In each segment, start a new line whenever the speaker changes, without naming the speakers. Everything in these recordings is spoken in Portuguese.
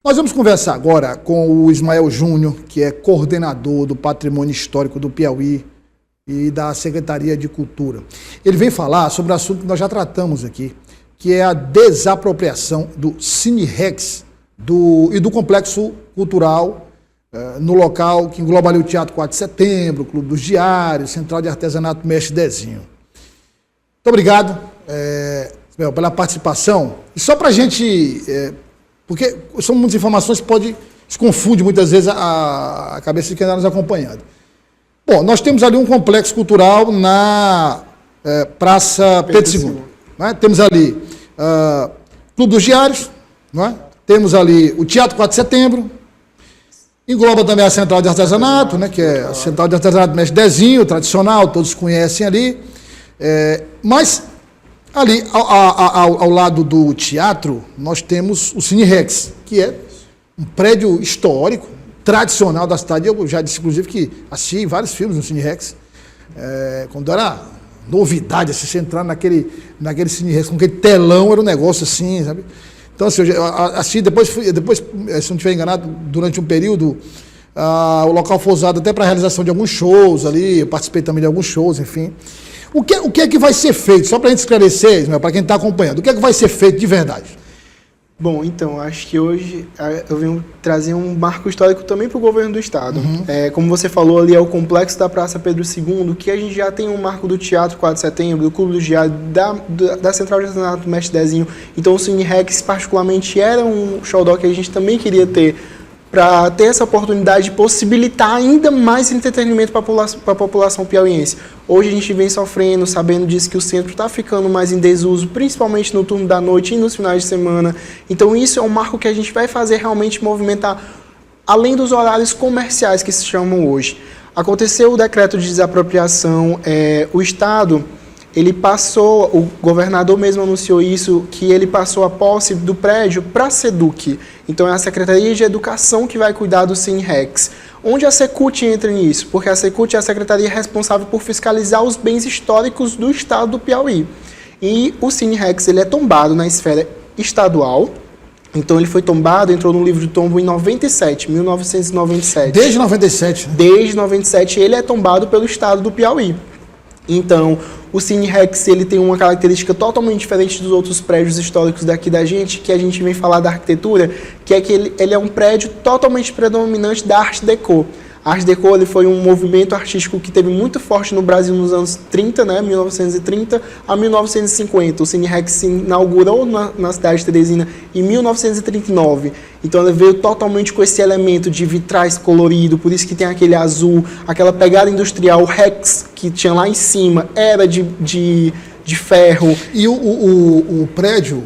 Nós vamos conversar agora com o Ismael Júnior, que é coordenador do Patrimônio Histórico do Piauí e da Secretaria de Cultura. Ele vem falar sobre um assunto que nós já tratamos aqui, que é a desapropriação do Cine Rex e do Complexo Cultural no local que engloba ali o Teatro 4 de Setembro, o Clube dos Diários, Central de Artesanato Mestre Dezinho. Muito obrigado, Ismael, pela participação. E só para a gente... porque são muitas informações que se confunde muitas vezes a cabeça de quem está nos acompanhando. Bom, nós temos ali um complexo cultural na Praça Pedro II. Né? Temos ali Clube dos Diários, não é? Temos ali o Teatro 4 de Setembro, engloba também a Central de Artesanato, né? Que é a Central de Artesanato Mestre Dezinho, tradicional, todos conhecem ali. Mas ali, ao lado do teatro, nós temos o Cine Rex, que é um prédio histórico, tradicional da cidade. Eu já disse, inclusive, que assisti vários filmes no Cine Rex, quando era novidade, assim, você entrar naquele Cine Rex, com aquele telão, era um negócio assim, sabe? Então, assim, eu assisti, depois, se não estiver enganado, durante um período, o local foi usado até para a realização de alguns shows ali, eu participei também de alguns shows, enfim. O que é que vai ser feito? Só para a gente esclarecer, para quem está acompanhando, o que é que vai ser feito de verdade?
Bom, então, acho que hoje eu venho trazer um marco histórico também para o governo do Estado.
Uhum.
Como você falou ali, é o complexo da Praça Pedro II, que a gente já tem um marco do Teatro 4 de Setembro, do Clube do Diário, da Central de Artesanato Mestre Dezinho. Então, o Cine Rex, particularmente, era um xodó que a gente também queria ter, para ter essa oportunidade de possibilitar ainda mais entretenimento para a população piauiense. Hoje a gente vem sofrendo, sabendo disso, que o centro está ficando mais em desuso, principalmente no turno da noite e nos finais de semana. Então isso é um marco que a gente vai fazer realmente movimentar, além dos horários comerciais que se chamam hoje. Aconteceu o decreto de desapropriação, o Estado... ele passou, o governador mesmo anunciou isso, que ele passou a posse do prédio para a SEDUC. Então é a Secretaria de Educação que vai cuidar do Cine Rex. Onde a Secult entra nisso? Porque a Secult é a secretaria responsável por fiscalizar os bens históricos do estado do Piauí. E o Cine Rex, ele é tombado na esfera estadual. Então ele foi tombado, entrou no livro de tombo em 1997.
Desde 97? Né?
Desde 97 ele é tombado pelo estado do Piauí. Então, o Cine Rex, ele tem uma característica totalmente diferente dos outros prédios históricos daqui da gente, que a gente vem falar da arquitetura, que é que ele é um prédio totalmente predominante da Art Deco. A Art Deco ele foi um movimento artístico que teve muito forte no Brasil nos anos 30, né, 1930 a 1950. O Cine Rex se inaugurou na cidade de Teresina em 1939. Então ele veio totalmente com esse elemento de vitrais colorido, por isso que tem aquele azul, aquela pegada industrial. O Rex que tinha lá em cima era de ferro.
E o prédio,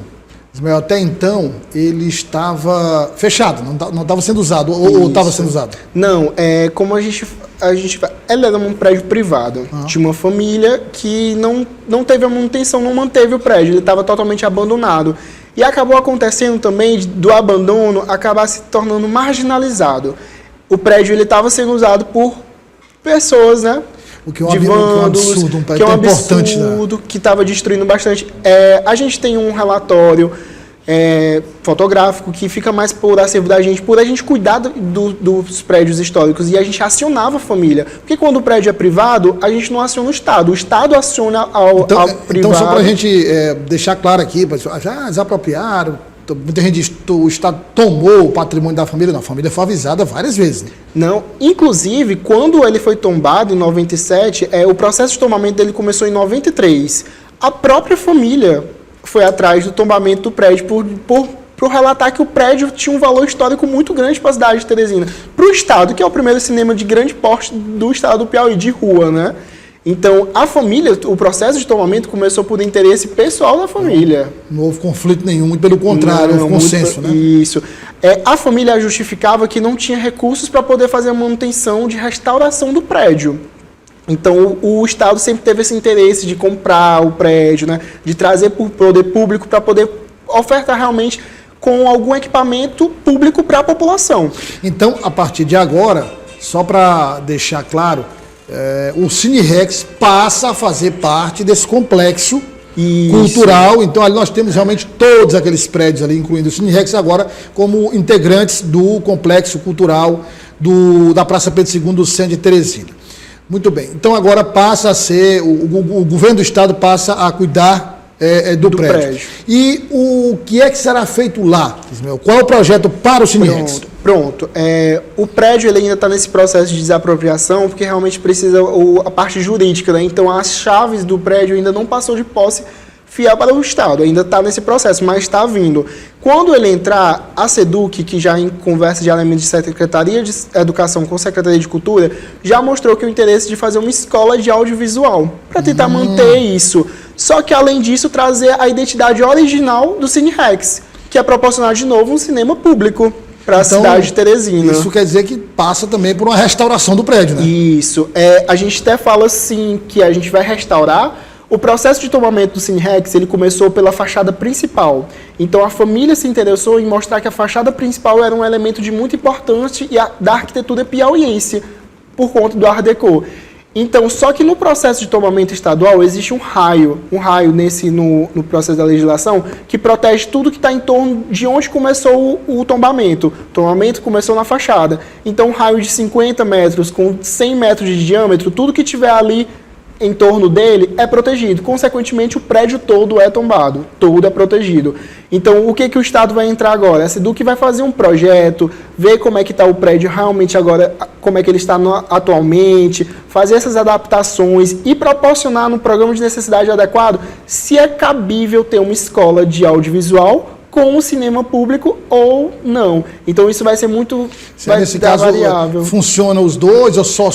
Ismael, até então, ele estava fechado, não estava sendo usado, ou estava sendo usado?
Não, como a gente ele era um prédio privado, de uma família que não teve a manutenção, não manteve o prédio, ele estava totalmente abandonado. E acabou acontecendo também do abandono acabar se tornando marginalizado. O prédio estava sendo usado por pessoas, né?
O que é um absurdo, um prédio tão importante, né?
Que estava destruindo bastante. A gente tem um relatório fotográfico que fica mais por acervo da gente, por a gente cuidar dos prédios históricos, e a gente acionava a família. Porque quando o prédio é privado, a gente não aciona o Estado aciona ao privado.
Então, só para a gente deixar claro aqui, já desapropriaram, muita gente diz que o Estado tomou o patrimônio da família. Não, a família foi avisada várias vezes. Né?
Não, inclusive, quando ele foi tombado em 97, o processo de tombamento dele começou em 93. A própria família foi atrás do tombamento do prédio por relatar que o prédio tinha um valor histórico muito grande para a cidade de Teresina. Para o Estado, que é o primeiro cinema de grande porte do estado do Piauí, de rua, né? Então, a família, o processo de tombamento começou por interesse pessoal da família.
Não houve conflito nenhum, muito pelo contrário, houve consenso, né?
Isso. A família justificava que não tinha recursos para poder fazer a manutenção de restauração do prédio. Então, o Estado sempre teve esse interesse de comprar o prédio, né? De trazer para o poder público para poder ofertar realmente com algum equipamento público para a população.
Então, a partir de agora, só para deixar claro, o Cine Rex passa a fazer parte desse complexo cultural. Então ali nós temos realmente todos aqueles prédios ali, incluindo o Cine Rex, agora como integrantes do complexo cultural da Praça Pedro II do centro de Teresina. Muito bem. Então agora passa a ser, o governo do estado passa a cuidar do prédio. E o que é que será feito lá, Ismael? Qual é o projeto para o Cine Rex?
Pronto. O prédio ele ainda está nesse processo de desapropriação, porque realmente precisa a parte jurídica, né? Então as chaves do prédio ainda não passou de posse fiel para o Estado, ainda está nesse processo, mas está vindo. Quando ele entrar, a SEDUC, que já em conversa diariamente de Secretaria de Educação com Secretaria de Cultura, já mostrou que o interesse de fazer uma escola de audiovisual, para tentar manter isso. Só que, além disso, trazer a identidade original do Cine Rex, que é proporcionar de novo um cinema público para a cidade de Teresina.
Isso quer dizer que passa também por uma restauração do prédio, né?
Isso. A gente até fala assim que a gente vai restaurar. O processo de tomamento do Cine Rex, ele começou pela fachada principal. Então a família se interessou em mostrar que a fachada principal era um elemento de muito importante da arquitetura piauiense, por conta do Art Deco. Então, só que no processo de tomamento estadual existe um raio no processo da legislação, que protege tudo que está em torno de onde começou o tombamento. O tombamento começou na fachada. Então, um raio de 50 metros com 100 metros de diâmetro, tudo que tiver ali em torno dele é protegido. Consequentemente, o prédio todo é tombado, todo é protegido. Então, o que o Estado vai entrar agora? A SEDUC vai fazer um projeto, ver como é que está o prédio realmente agora, como é que ele está atualmente, fazer essas adaptações e proporcionar no programa de necessidade adequado se é cabível ter uma escola de audiovisual com o cinema público ou não. Então isso vai ser muito
nesse caso, variável. Funciona os dois, ou só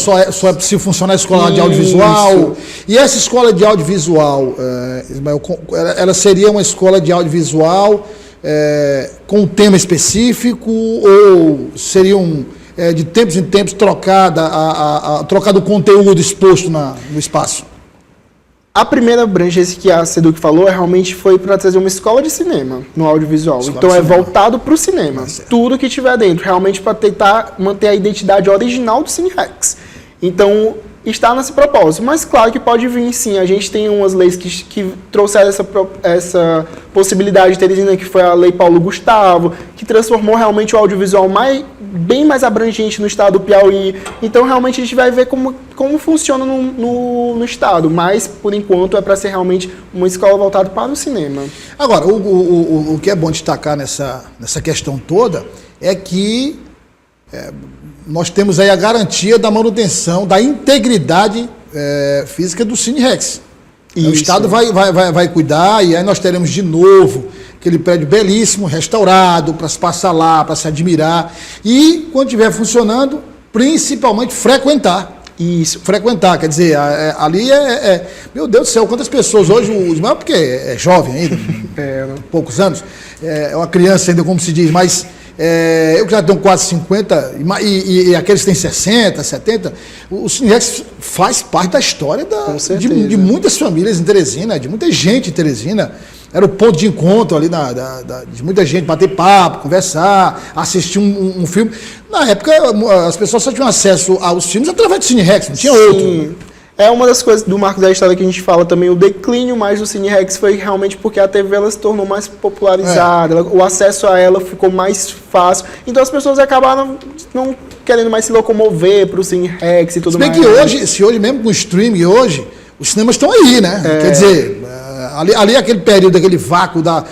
se funcionar a escola de audiovisual? E essa escola de audiovisual, Ismael, ela seria uma escola de audiovisual com um tema específico, ou seriam de tempos em tempos trocado o conteúdo exposto no espaço?
A primeira abrangência que a SEDUC falou realmente foi para trazer uma escola de cinema no audiovisual. Então é voltado para o cinema. Tudo que tiver dentro, realmente para tentar manter a identidade original do Cine Rex. Então está nesse propósito. Mas claro que pode vir sim. A gente tem umas leis que trouxeram essa possibilidade de Teresina, que foi a Lei Paulo Gustavo, que transformou realmente o audiovisual bem mais abrangente no estado do Piauí. Então, realmente, a gente vai ver como funciona no estado. Mas, por enquanto, é para ser realmente uma escola voltada para o cinema.
Agora, o que é bom destacar nessa questão toda é que nós temos aí a garantia da manutenção, da integridade física do Cine Rex. O Estado vai cuidar, e aí nós teremos de novo aquele prédio belíssimo, restaurado, para se passar lá, para se admirar. E, quando estiver funcionando, principalmente frequentar. Isso, frequentar, quer dizer, ali meu Deus do céu, quantas pessoas hoje, o Ismael, porque é jovem ainda, poucos anos, é uma criança ainda, como se diz, mas eu que já tenho quase 50, e aqueles que têm 60, 70, o Cine Rex faz parte da história de muitas famílias em Teresina, de muita gente em Teresina. Era o ponto de encontro ali de muita gente, bater papo, conversar, assistir um filme. Na época, as pessoas só tinham acesso aos filmes através do Cine Rex, não tinha outro.
É uma das coisas do marco da história que a gente fala também, o declínio mais do Cine Rex foi realmente porque a TV ela se tornou mais popularizada, o acesso a ela ficou mais fácil, então as pessoas acabaram não querendo mais se locomover para o Cine Rex e tudo mais.
Se bem que hoje mesmo com o streaming, os cinemas estão aí, né? Quer dizer, ali aquele período, aquele vácuo da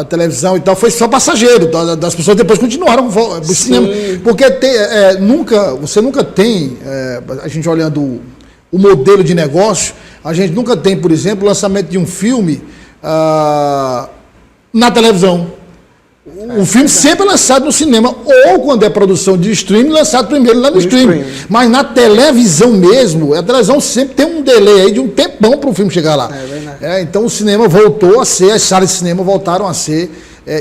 televisão e tal, foi só passageiro, das pessoas depois continuaram o cinema, porque você nunca tem, a gente olhando o modelo de negócio, a gente nunca tem, por exemplo, o lançamento de um filme na televisão. O filme sempre é lançado no cinema, ou quando é produção de streaming, lançado primeiro lá no streaming. Mas na televisão mesmo, a televisão sempre tem um delay aí de um tempão para o filme chegar lá. Então o cinema voltou a ser, as salas de cinema voltaram a ser,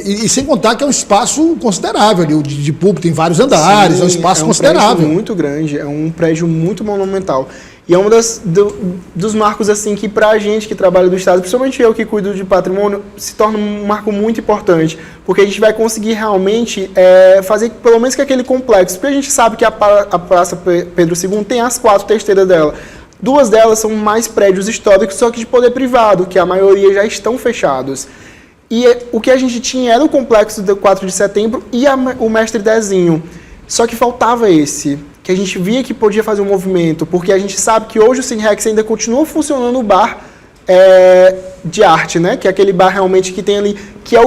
e sem contar que é um espaço considerável ali, de público, tem vários andares, é um espaço considerável. É um
prédio muito grande, é um prédio muito monumental. E é um dos marcos assim que para a gente que trabalha do Estado, principalmente eu que cuido de patrimônio, se torna um marco muito importante, porque a gente vai conseguir realmente fazer pelo menos que aquele complexo, porque a gente sabe que a Praça Pedro II tem as 4 testeiras dela. Duas delas são mais prédios históricos, só que de poder privado, que a maioria já estão fechados. E o que a gente tinha era o complexo do 4 de setembro e o Mestre Dezinho. Só que faltava esse, que a gente via que podia fazer um movimento, porque a gente sabe que hoje o Cine Rex ainda continua funcionando o bar de arte, né? Que é aquele bar realmente que tem ali, que é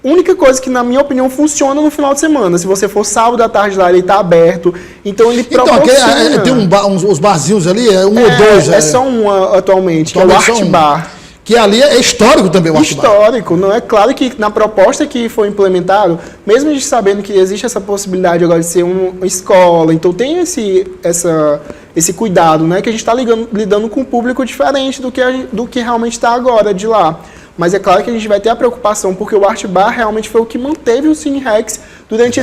única coisa que, na minha opinião, funciona no final de semana. Se você for sábado à tarde lá, ele está aberto. Então ele proporciona...
tem uns barzinhos ali, um ou dois.
É só um atualmente, que é o Art Bar.
Que ali é histórico também, o Art Bar. Histórico,
não é? Claro que na proposta que foi implementado, mesmo a gente sabendo que existe essa possibilidade agora de ser uma escola, então tem esse cuidado, né? Que a gente está lidando com um público diferente do que realmente está agora de lá. Mas é claro que a gente vai ter a preocupação, porque o Art Bar realmente foi o que manteve o Cine Rex durante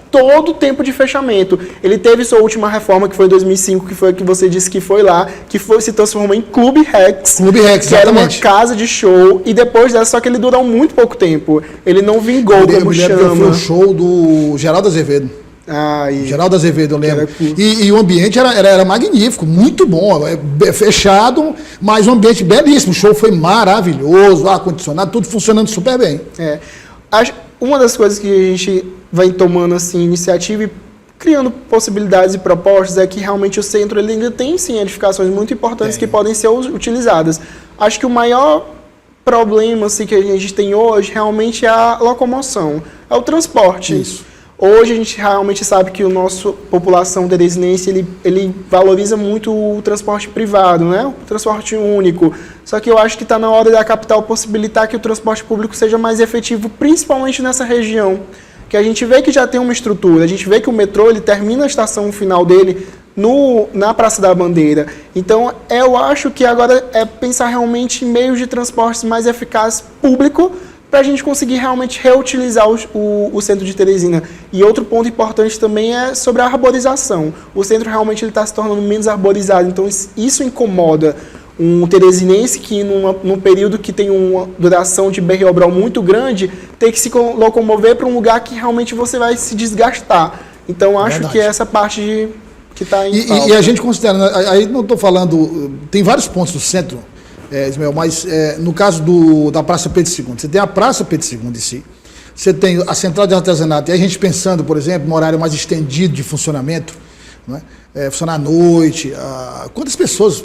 todo o tempo de fechamento. Ele teve sua última reforma, que foi em 2005, que foi a que você disse que foi lá, que se transformou em Clube Rex.
Clube Rex,
que era uma casa de show, e depois dessa, só que ele durou muito pouco tempo. Ele não vingou, como chama.
Foi o show do Geraldo Azevedo. Geraldo Azevedo, eu lembro. E o ambiente era magnífico, muito bom, fechado, mas um ambiente belíssimo. O show foi maravilhoso, ar-condicionado, tudo funcionando super bem.
Uma das coisas que a gente vai tomando assim, iniciativa e criando possibilidades e propostas é que realmente o centro ele ainda tem sim edificações muito importantes que podem ser utilizadas. Acho que o maior problema assim, que a gente tem hoje realmente é a locomoção, é o transporte.
Isso.
Hoje a gente realmente sabe que a nossa população teresinense ele valoriza muito o transporte privado, né? O transporte único. Só que eu acho que está na hora da capital possibilitar que o transporte público seja mais efetivo, principalmente nessa região. Que a gente vê que já tem uma estrutura, a gente vê que o metrô ele termina a estação final dele na Praça da Bandeira. Então eu acho que agora é pensar realmente em meios de transportes mais eficazes público, para a gente conseguir realmente reutilizar o centro de Teresina. E outro ponto importante também é sobre a arborização. O centro realmente está se tornando menos arborizado, então isso incomoda um teresinense que num período que tem uma duração de BR-Obral muito grande, ter que se locomover para um lugar que realmente você vai se desgastar. Então acho que é essa parte que está em falta.
E a gente considera, aí não estou falando, tem vários pontos do centro, Ismael, mas no caso da Praça Pedro II, você tem a Praça Pedro II em si, você tem a Central de Artesanato, e a gente pensando, por exemplo, no horário mais estendido de funcionamento, não é? Funcionar à noite, quantas pessoas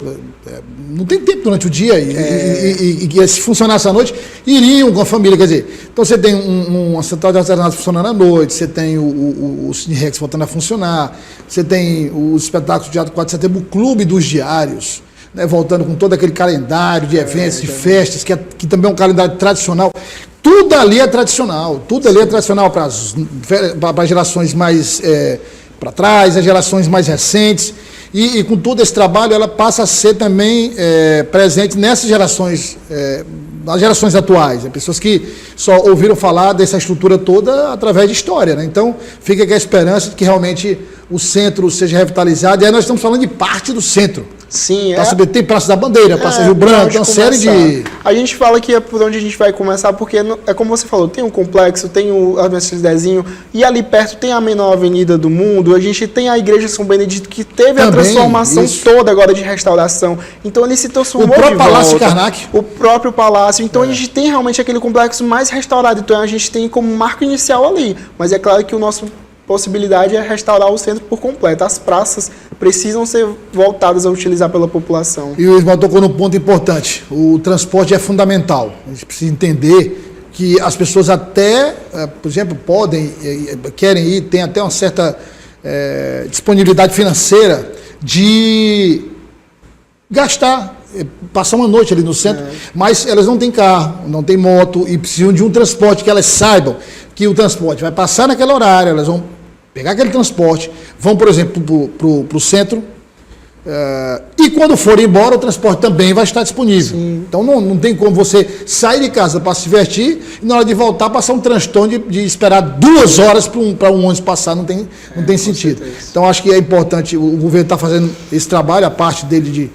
não tem tempo durante o dia e se funcionasse à noite, iriam com a família, quer dizer, então você tem uma Central de Artesanato funcionando à noite, você tem o Cine Rex voltando a funcionar, você tem os espetáculos de Teatro 4 de Setembro, o Clube dos Diários, né, voltando com todo aquele calendário de eventos, de festas, que também é um calendário tradicional. Tudo ali é tradicional para as gerações mais para trás, as gerações mais recentes, e com todo esse trabalho ela passa a ser também presente nessas gerações, nas gerações atuais, pessoas que só ouviram falar dessa estrutura toda através de história, né? Então fica aqui a esperança de que realmente o centro seja revitalizado, e aí nós estamos falando de parte do centro.
Sim,
tem Praça da Bandeira, Praça Rio Branco, tem uma série de...
A gente fala que é por onde a gente vai começar, porque é como você falou, tem um complexo, tem o Mestre Dezinho, e ali perto tem a menor avenida do mundo, a gente tem a Igreja São Benedito, que teve também a transformação toda agora de restauração. Então ele se transformou de volta. O próprio Palácio Karnak. O próprio palácio. Então a gente tem realmente aquele complexo mais restaurado, então a gente tem como marco inicial ali. Mas é claro que o nosso possibilidade é restaurar o centro por completo. As praças precisam ser voltadas a utilizar pela população.
E o Ismael tocou num ponto importante. O transporte é fundamental. A gente precisa entender que as pessoas até, por exemplo, querem ir, tem até uma certa disponibilidade financeira de gastar, passar uma noite ali no centro, mas elas não têm carro, não têm moto e precisam de um transporte que elas saibam que o transporte vai passar naquele horário, elas vão pegar aquele transporte, vão, por exemplo, para o centro, e quando forem embora, o transporte também vai estar disponível. Sim. Então não tem como você sair de casa para se divertir e na hora de voltar passar um transtorno de esperar 2 horas para um ônibus passar, não tem sentido. Certeza. Então acho que é importante, o governo está fazendo esse trabalho, a parte dele de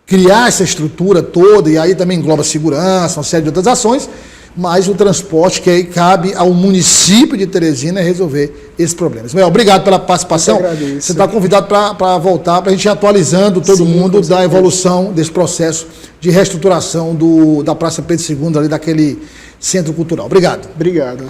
criar essa estrutura toda, e aí também engloba segurança, uma série de outras ações, mas o transporte que aí cabe ao município de Teresina resolver esses problemas. Ismael, obrigado pela participação. Você está convidado para voltar, para a gente ir atualizando todo mundo da evolução desse processo de reestruturação da Praça Pedro II, ali daquele centro cultural. Obrigado.
Obrigado.